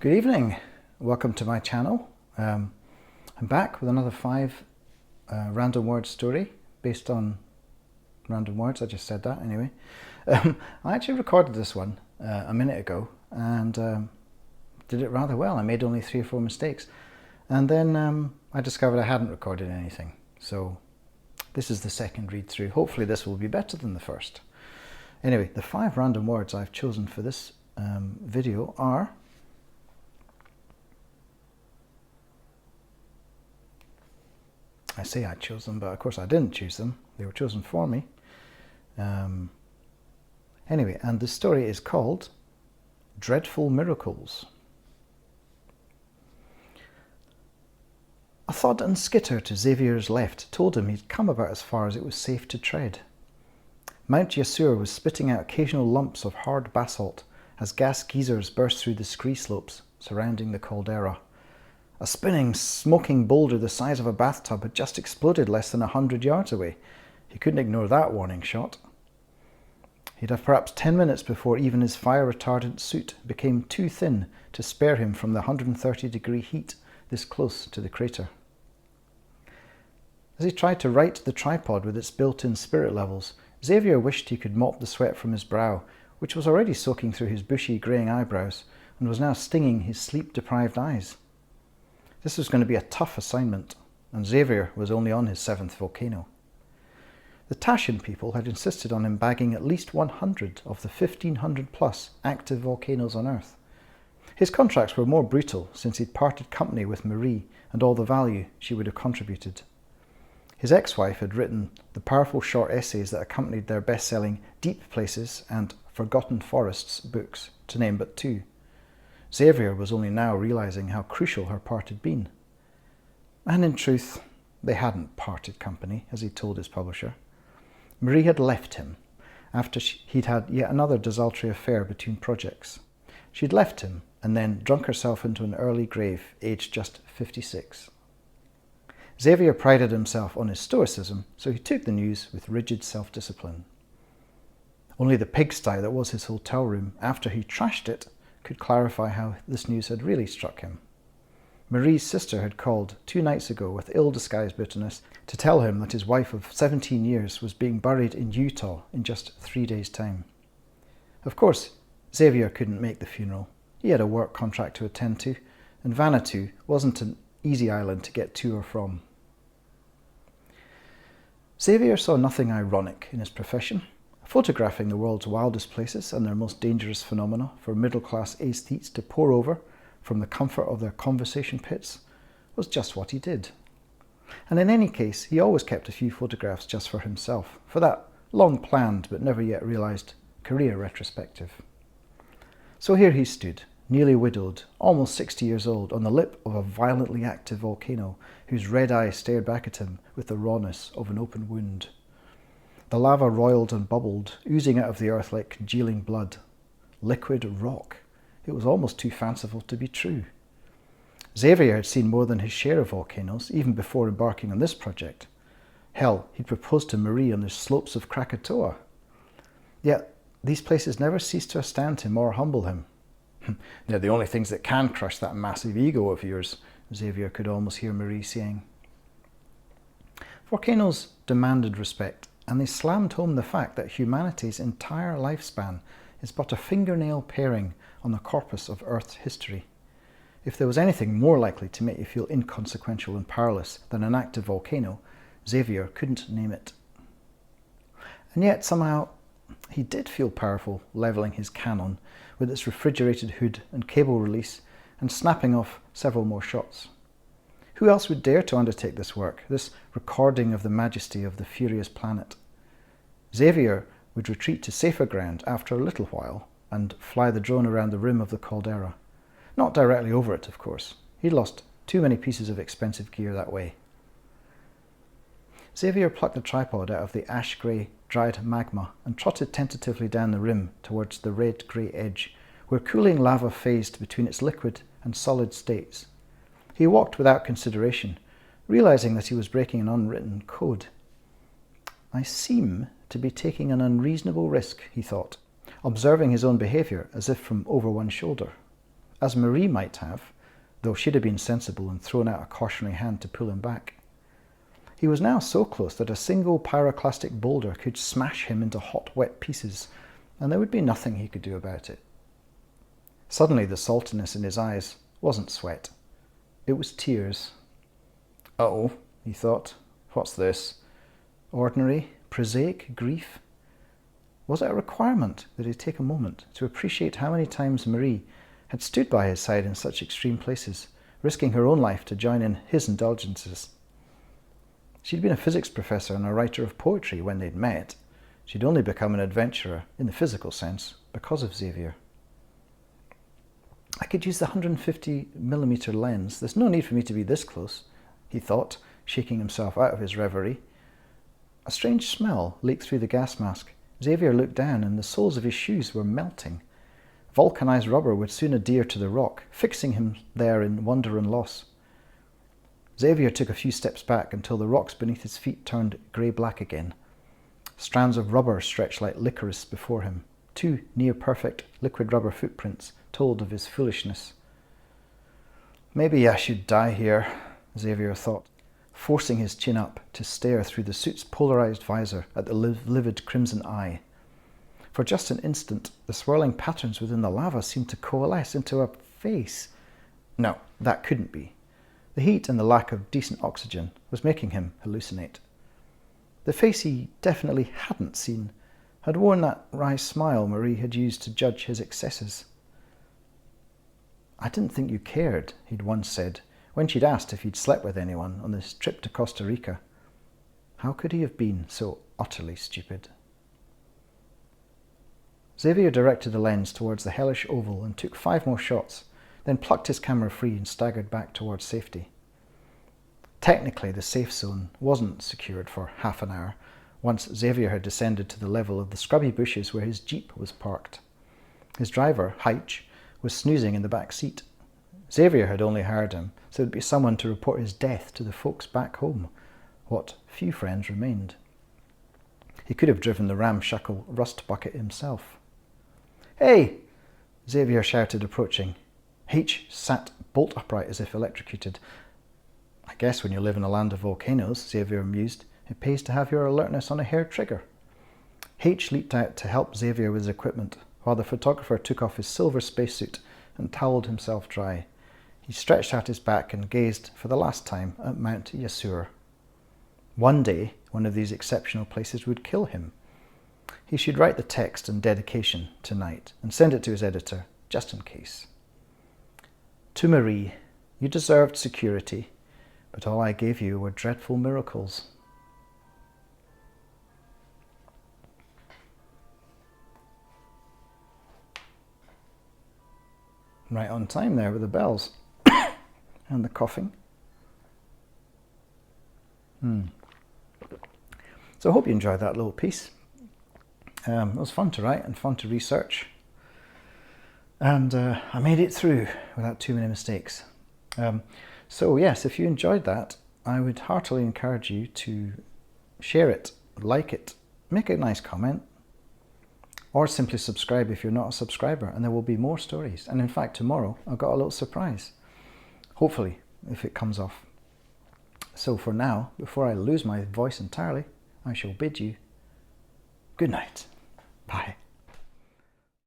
Good evening, welcome to my channel. I'm back with another 5 random word story based on random words. I just said that anyway. I actually recorded this one a minute ago and did it rather well. I made only 3 or 4 mistakes, and then I discovered I hadn't recorded anything. So this is the second read through. Hopefully this will be better than the first. Anyway, the 5 random words I've chosen for this video are I say I chose them, but of course I didn't choose them. They were chosen for me. Anyway, and the story is called Dreadful Miracles. A thud and skitter to Xavier's left told him he'd come about as far as it was safe to tread. Mount Yasur was spitting out occasional lumps of hard basalt as gas geysers burst through the scree slopes surrounding the caldera. A spinning, smoking boulder the size of a bathtub had just exploded less than 100 yards away. He couldn't ignore that warning shot. He'd have perhaps 10 minutes before even his fire-retardant suit became too thin to spare him from the 130-degree heat this close to the crater. As he tried to right the tripod with its built-in spirit levels, Xavier wished he could mop the sweat from his brow, which was already soaking through his bushy, greying eyebrows and was now stinging his sleep-deprived eyes. This was going to be a tough assignment, and Xavier was only on his 7th volcano. The Tashian people had insisted on him bagging at least 100 of the 1,500 plus active volcanoes on Earth. His contracts were more brutal since he'd parted company with Marie and all the value she would have contributed. His ex-wife had written the powerful short essays that accompanied their best-selling Deep Places and Forgotten Forests books, to name but 2. Xavier was only now realising how crucial her part had been. And in truth, they hadn't parted company, as he told his publisher. Marie had left him after he'd had yet another desultory affair between projects. She'd left him and then drunk herself into an early grave, aged just 56. Xavier prided himself on his stoicism, so he took the news with rigid self-discipline. Only the pigsty that was his hotel room, after he trashed it, could clarify how this news had really struck him. Marie's sister had called 2 nights ago with ill-disguised bitterness to tell him that his wife of 17 years was being buried in Utah in just 3 days' time. Of course, Xavier couldn't make the funeral. He had a work contract to attend to, and Vanuatu wasn't an easy island to get to or from. Xavier saw nothing ironic in his profession. Photographing the world's wildest places and their most dangerous phenomena for middle-class aesthetes to pore over from the comfort of their conversation pits was just what he did. And in any case, he always kept a few photographs just for himself, for that long-planned but never yet realised career retrospective. So here he stood, nearly widowed, almost 60 years old, on the lip of a violently active volcano whose red eye stared back at him with the rawness of an open wound. The lava roiled and bubbled, oozing out of the earth like congealing blood. Liquid rock. It was almost too fanciful to be true. Xavier had seen more than his share of volcanoes, even before embarking on this project. Hell, he'd proposed to Marie on the slopes of Krakatoa. Yet, these places never ceased to astound him or humble him. They're the only things that can crush that massive ego of yours, Xavier could almost hear Marie saying. Volcanoes demanded respect, and they slammed home the fact that humanity's entire lifespan is but a fingernail paring on the corpus of Earth's history. If there was anything more likely to make you feel inconsequential and powerless than an active volcano, Xavier couldn't name it. And yet somehow he did feel powerful, levelling his cannon with its refrigerated hood and cable release and snapping off several more shots. Who else would dare to undertake this work, this recording of the majesty of the furious planet? Xavier would retreat to safer ground after a little while and fly the drone around the rim of the caldera. Not directly over it, of course. He'd lost too many pieces of expensive gear that way. Xavier plucked the tripod out of the ash-grey, dried magma and trotted tentatively down the rim towards the red-grey edge, where cooling lava phased between its liquid and solid states. He walked without consideration, realising that he was breaking an unwritten code. I seem to be taking an unreasonable risk, he thought, observing his own behaviour as if from over one shoulder. as Marie might have, though she'd have been sensible and thrown out a cautionary hand to pull him back. He was now so close that a single pyroclastic boulder could smash him into hot, wet pieces, and there would be nothing he could do about it. Suddenly the saltiness in his eyes wasn't sweat. It was tears. Uh-oh, he thought. What's this? Ordinary, prosaic grief? Was it a requirement that he take a moment to appreciate how many times Marie had stood by his side in such extreme places, risking her own life to join in his indulgences? She'd been a physics professor and a writer of poetry when they'd met. She'd only become an adventurer, in the physical sense, because of Xavier. I could use the 150mm lens. There's no need for me to be this close, he thought, shaking himself out of his reverie. A strange smell leaked through the gas mask. Xavier looked down and the soles of his shoes were melting. Vulcanized rubber would soon adhere to the rock, fixing him there in wonder and loss. Xavier took a few steps back until the rocks beneath his feet turned grey-black again. Strands of rubber stretched like licorice before him. 2 near-perfect liquid rubber footprints told of his foolishness. Maybe I should die here, Xavier thought, forcing his chin up to stare through the suit's polarized visor at the livid crimson eye. For just an instant, the swirling patterns within the lava seemed to coalesce into a face. No, that couldn't be. The heat and the lack of decent oxygen was making him hallucinate. The face he definitely hadn't seen had worn that wry smile Marie had used to judge his excesses. I didn't think you cared, he'd once said, when she'd asked if he'd slept with anyone on this trip to Costa Rica. How could he have been so utterly stupid? Xavier directed the lens towards the hellish oval and took 5 more shots, then plucked his camera free and staggered back towards safety. Technically, the safe zone wasn't secured for half an hour, once Xavier had descended to the level of the scrubby bushes where his jeep was parked. His driver, Heitch, was snoozing in the back seat. Xavier had only hired him, so it would be someone to report his death to the folks back home, what few friends remained. He could have driven the ramshackle rust bucket himself. "Hey!" Xavier shouted, approaching. H sat bolt upright as if electrocuted. I guess when you live in a land of volcanoes, Xavier mused, it pays to have your alertness on a hair trigger. H leaped out to help Xavier with his equipment, while the photographer took off his silver spacesuit and toweled himself dry. He stretched out his back and gazed for the last time at Mount Yasur. One day, one of these exceptional places would kill him. He should write the text and dedication tonight and send it to his editor, just in case. To Marie, you deserved security, but all I gave you were dreadful miracles. Right on time there with the bells and the coughing. So I hope you enjoyed that little piece. It was fun to write and fun to research. And I made it through without too many mistakes. So yes, if you enjoyed that, I would heartily encourage you to share it, like it, make a nice comment, or simply subscribe if you're not a subscriber, and there will be more stories. And in fact, tomorrow I've got a little surprise, hopefully, if it comes off. So for now, before I lose my voice entirely, I shall bid you good night. Bye.